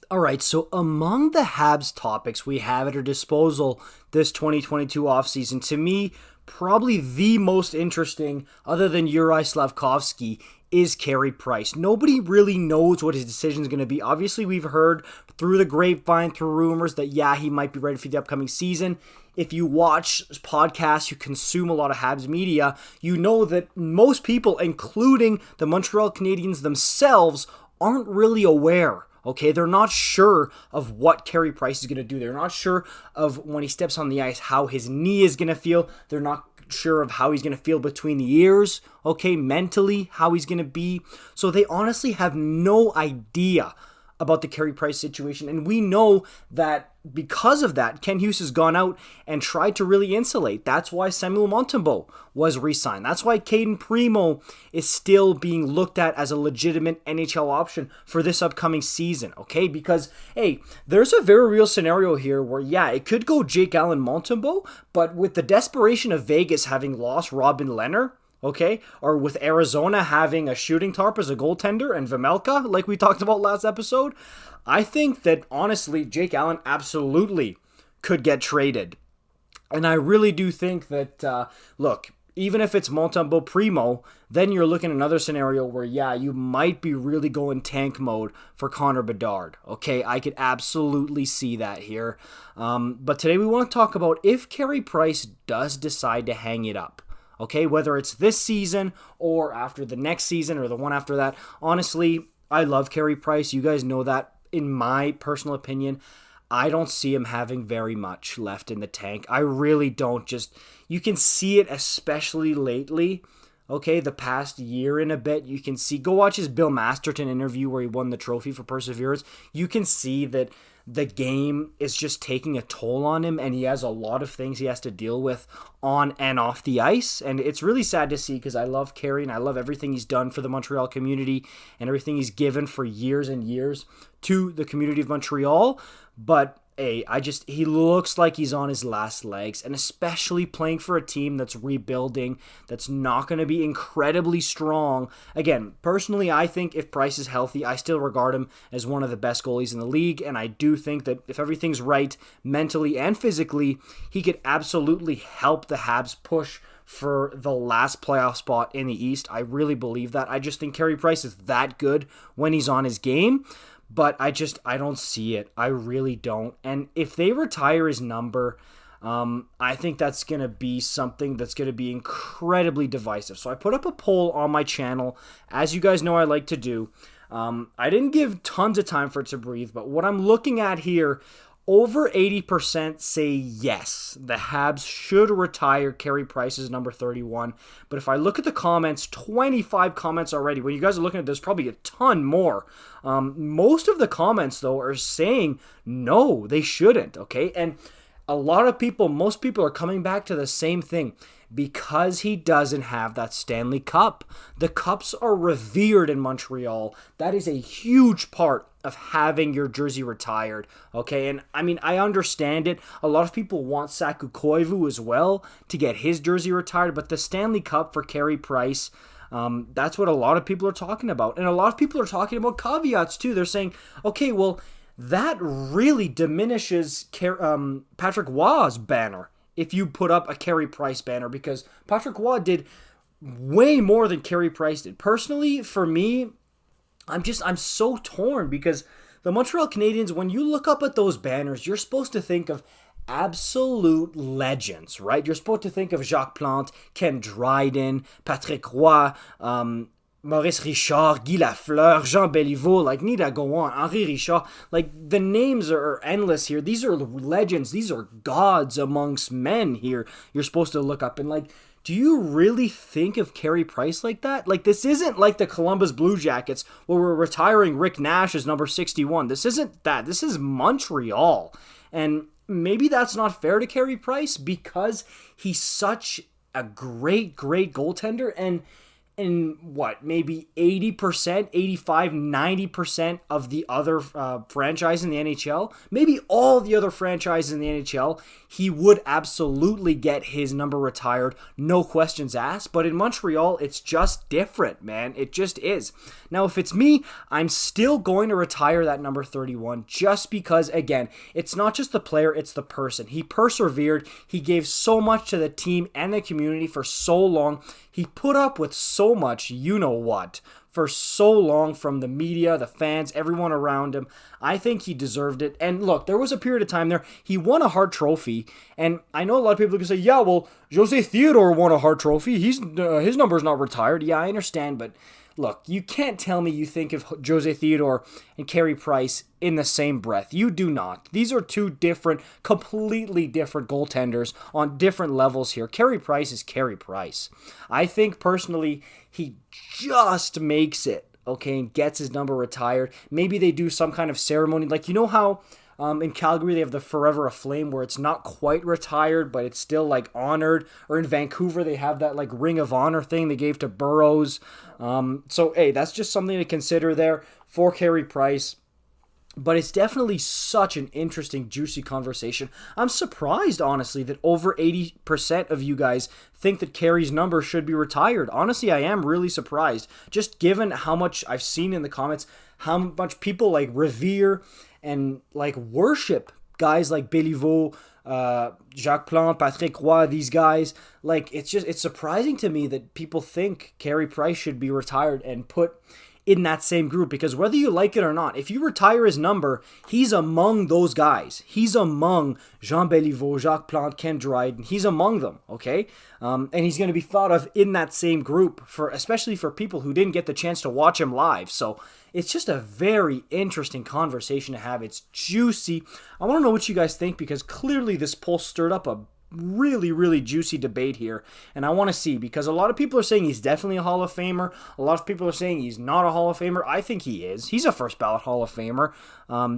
All right, so among the Habs topics we have at our disposal this 2022 offseason, to me, probably the most interesting, other than juraj slafkovsky, is Carey Price. Nobody really knows what his decision is going to be. Obviously, we've heard through the grapevine, through rumors, that he might be ready for the upcoming season. If you watch podcasts, you consume a lot of Habs media, you know that most people, including the Montreal Canadiens themselves, aren't really aware. Okay, they're not sure of what Carey Price is going to do. They're not sure of when he steps on the ice how his knee is going to feel. They're not sure of how he's going to feel between the ears, okay, mentally, how he's going to be. So they honestly have no idea about the Carey Price situation. And we know that because of that, Ken Hughes has gone out and tried to really insulate. That's why Samuel Montembeault was re-signed. That's why Caden Primo is still being looked at as a legitimate NHL option for this upcoming season, okay? Because, hey, there's a very real scenario here where, it could go Jake Allen Montembeault, but with the desperation of Vegas having lost Robin Lehner, okay, or with Arizona having a shooting tarp as a goaltender and Vejmelka, like we talked about last episode, I think that, honestly, Jake Allen absolutely could get traded. And I really do think that, look, even if it's Montembeault Primo, then you're looking at another scenario where, you might be really going tank mode for Connor Bedard. Okay, I could absolutely see that here. But today we want to talk about if Carey Price does decide to hang it up. Okay, whether it's this season or after the next season or the one after that. Honestly, I love Carey Price. You guys know that. In my personal opinion, I don't see him having very much left in the tank. I really don't. You can see it, especially lately. Okay, the past year and a bit, you can see. Go watch his Bill Masterton interview where he won the trophy for Perseverance. You can see that the game is just taking a toll on him, and he has a lot of things he has to deal with on and off the ice. And it's really sad to see because I love Carey and I love everything he's done for the Montreal community and everything he's given for years and years to the community of Montreal. But he looks like he's on his last legs, and especially playing for a team that's rebuilding, that's not going to be incredibly strong. Again, personally, I think if Price is healthy, I still regard him as one of the best goalies in the league, and I do think that if everything's right mentally and physically, he could absolutely help the Habs push for the last playoff spot in the East. I really believe that. I just think Carey Price is that good when he's on his game. But I don't see it. I really don't. And if they retire his number, I think that's going to be something that's going to be incredibly divisive. So I put up a poll on my channel, as you guys know I like to do. I didn't give tons of time for it to breathe, but what I'm looking at here, over 80% say yes, the Habs should retire Carey Price's number 31. But if I look at the comments, 25 comments already. When you guys are looking at this, probably a ton more. Most of the comments, though, are saying no, they shouldn't, okay? And most people are coming back to the same thing. Because he doesn't have that Stanley Cup. The Cups are revered in Montreal. That is a huge part of having your jersey retired, okay? And, I understand it. A lot of people want Saku Koivu as well to get his jersey retired, but the Stanley Cup for Carey Price, that's what a lot of people are talking about. And a lot of people are talking about caveats, too. They're saying, okay, well, that really diminishes Patrick Waugh's banner if you put up a Carey Price banner, because Patrick Waugh did way more than Carey Price did. Personally, for me, I'm so torn because the Montreal Canadiens, when you look up at those banners, you're supposed to think of absolute legends, right? You're supposed to think of Jacques Plante, Ken Dryden, Patrick Roy, Maurice Richard, Guy Lafleur, Jean Béliveau, need I go on, Henri Richard, the names are endless here. These are legends, these are gods amongst men here you're supposed to look up. And do you really think of Carey Price like that? This isn't like the Columbus Blue Jackets where we're retiring Rick Nash as number 61. This isn't that. This is Montreal. And maybe that's not fair to Carey Price because he's such a great, great goaltender. And in maybe 80%, 85, 90% of the other franchise in the NHL, maybe all the other franchises in the NHL, he would absolutely get his number retired, no questions asked. But in Montreal, it's just different, man. It just is. Now, if it's me, I'm still going to retire that number 31 just because, again, it's not just the player, it's the person. He persevered. He gave so much to the team and the community for so long. He put up with so much, you know what, for so long from the media, the fans, everyone around him. I think he deserved it. And look, there was a period of time there, he won a Hart Trophy. And I know a lot of people can say, yeah, well, Jose Theodore won a Hart Trophy. His number's not retired. Yeah, I understand, but look, you can't tell me you think of Jose Theodore and Carey Price in the same breath. You do not. These are two different, completely different goaltenders on different levels here. Carey Price is Carey Price. I think personally, he just makes it, okay, and gets his number retired. Maybe they do some kind of ceremony. Like, you know how in Calgary, they have the Forever a Flame where it's not quite retired, but it's still like honored. Or in Vancouver, they have that like Ring of Honor thing they gave to Burroughs. So, hey, that's just something to consider there for Carey Price. But it's definitely such an interesting, juicy conversation. I'm surprised, honestly, that over 80% of you guys think that Carey's number should be retired. Honestly, I am really surprised. Just given how much I've seen in the comments, how much people like revere and like worship guys like Béliveau, Jacques Plante, Patrick Roy, these guys. Like, it's surprising to me that people think Carey Price should be retired and put in that same group, because whether you like it or not, if you retire his number, he's among those guys. He's among Jean Béliveau, Jacques Plante, Ken Dryden. He's among them, okay? And he's going to be thought of in that same group, especially for people who didn't get the chance to watch him live. So it's just a very interesting conversation to have. It's juicy. I want to know what you guys think, because clearly this poll stirred up a really, really juicy debate here, and I want to see, because a lot of people are saying he's definitely a Hall of Famer. A lot of people are saying he's not a Hall of Famer. I think he is. He's a first ballot Hall of Famer,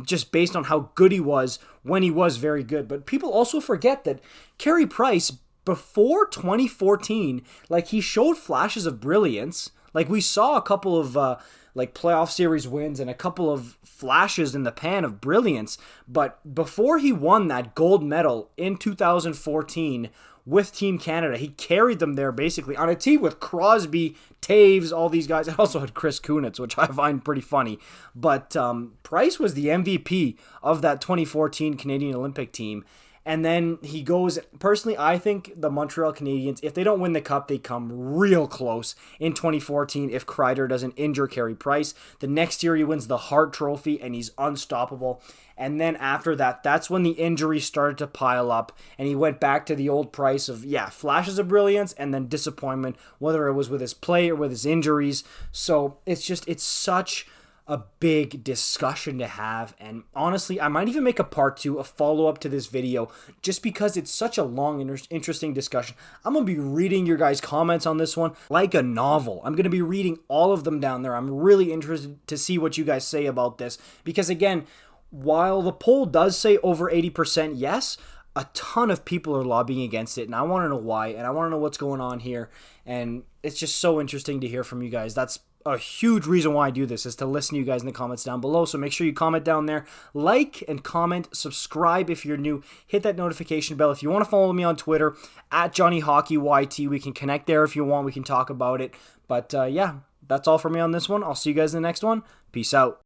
just based on how good he was when he was very good. But people also forget that Carey Price, before 2014, like, he showed flashes of brilliance. Like, we saw a couple of like playoff series wins and a couple of flashes in the pan of brilliance. But before he won that gold medal in 2014 with Team Canada, he carried them there basically on a team with Crosby, Taves, all these guys. I also had Chris Kunitz, which I find pretty funny. But Price was the MVP of that 2014 Canadian Olympic team. And then he goes, personally, I think the Montreal Canadiens, if they don't win the cup, they come real close in 2014 if Kreider doesn't injure Carey Price. The next year he wins the Hart Trophy and he's unstoppable. And then after that, that's when the injuries started to pile up and he went back to the old Price of, flashes of brilliance and then disappointment, whether it was with his play or with his injuries. So it's such a big discussion to have, and honestly, I might even make a part 2, a follow-up to this video, just because it's such a long, interesting discussion. I'm going to be reading your guys' comments on this one like a novel. I'm going to be reading all of them down there. I'm really interested to see what you guys say about this, because again, while the poll does say over 80% yes, a ton of people are lobbying against it, and I want to know why, and I want to know what's going on here, and it's just so interesting to hear from you guys. That's a huge reason why I do this, is to listen to you guys in the comments down below. So make sure you comment down there, like and comment, subscribe if you're new, hit that notification bell. If you want to follow me on Twitter at JohnnyHockeyYT, we can connect there if you want. We can talk about it. But yeah, that's all for me on this one. I'll see you guys in the next one. Peace out.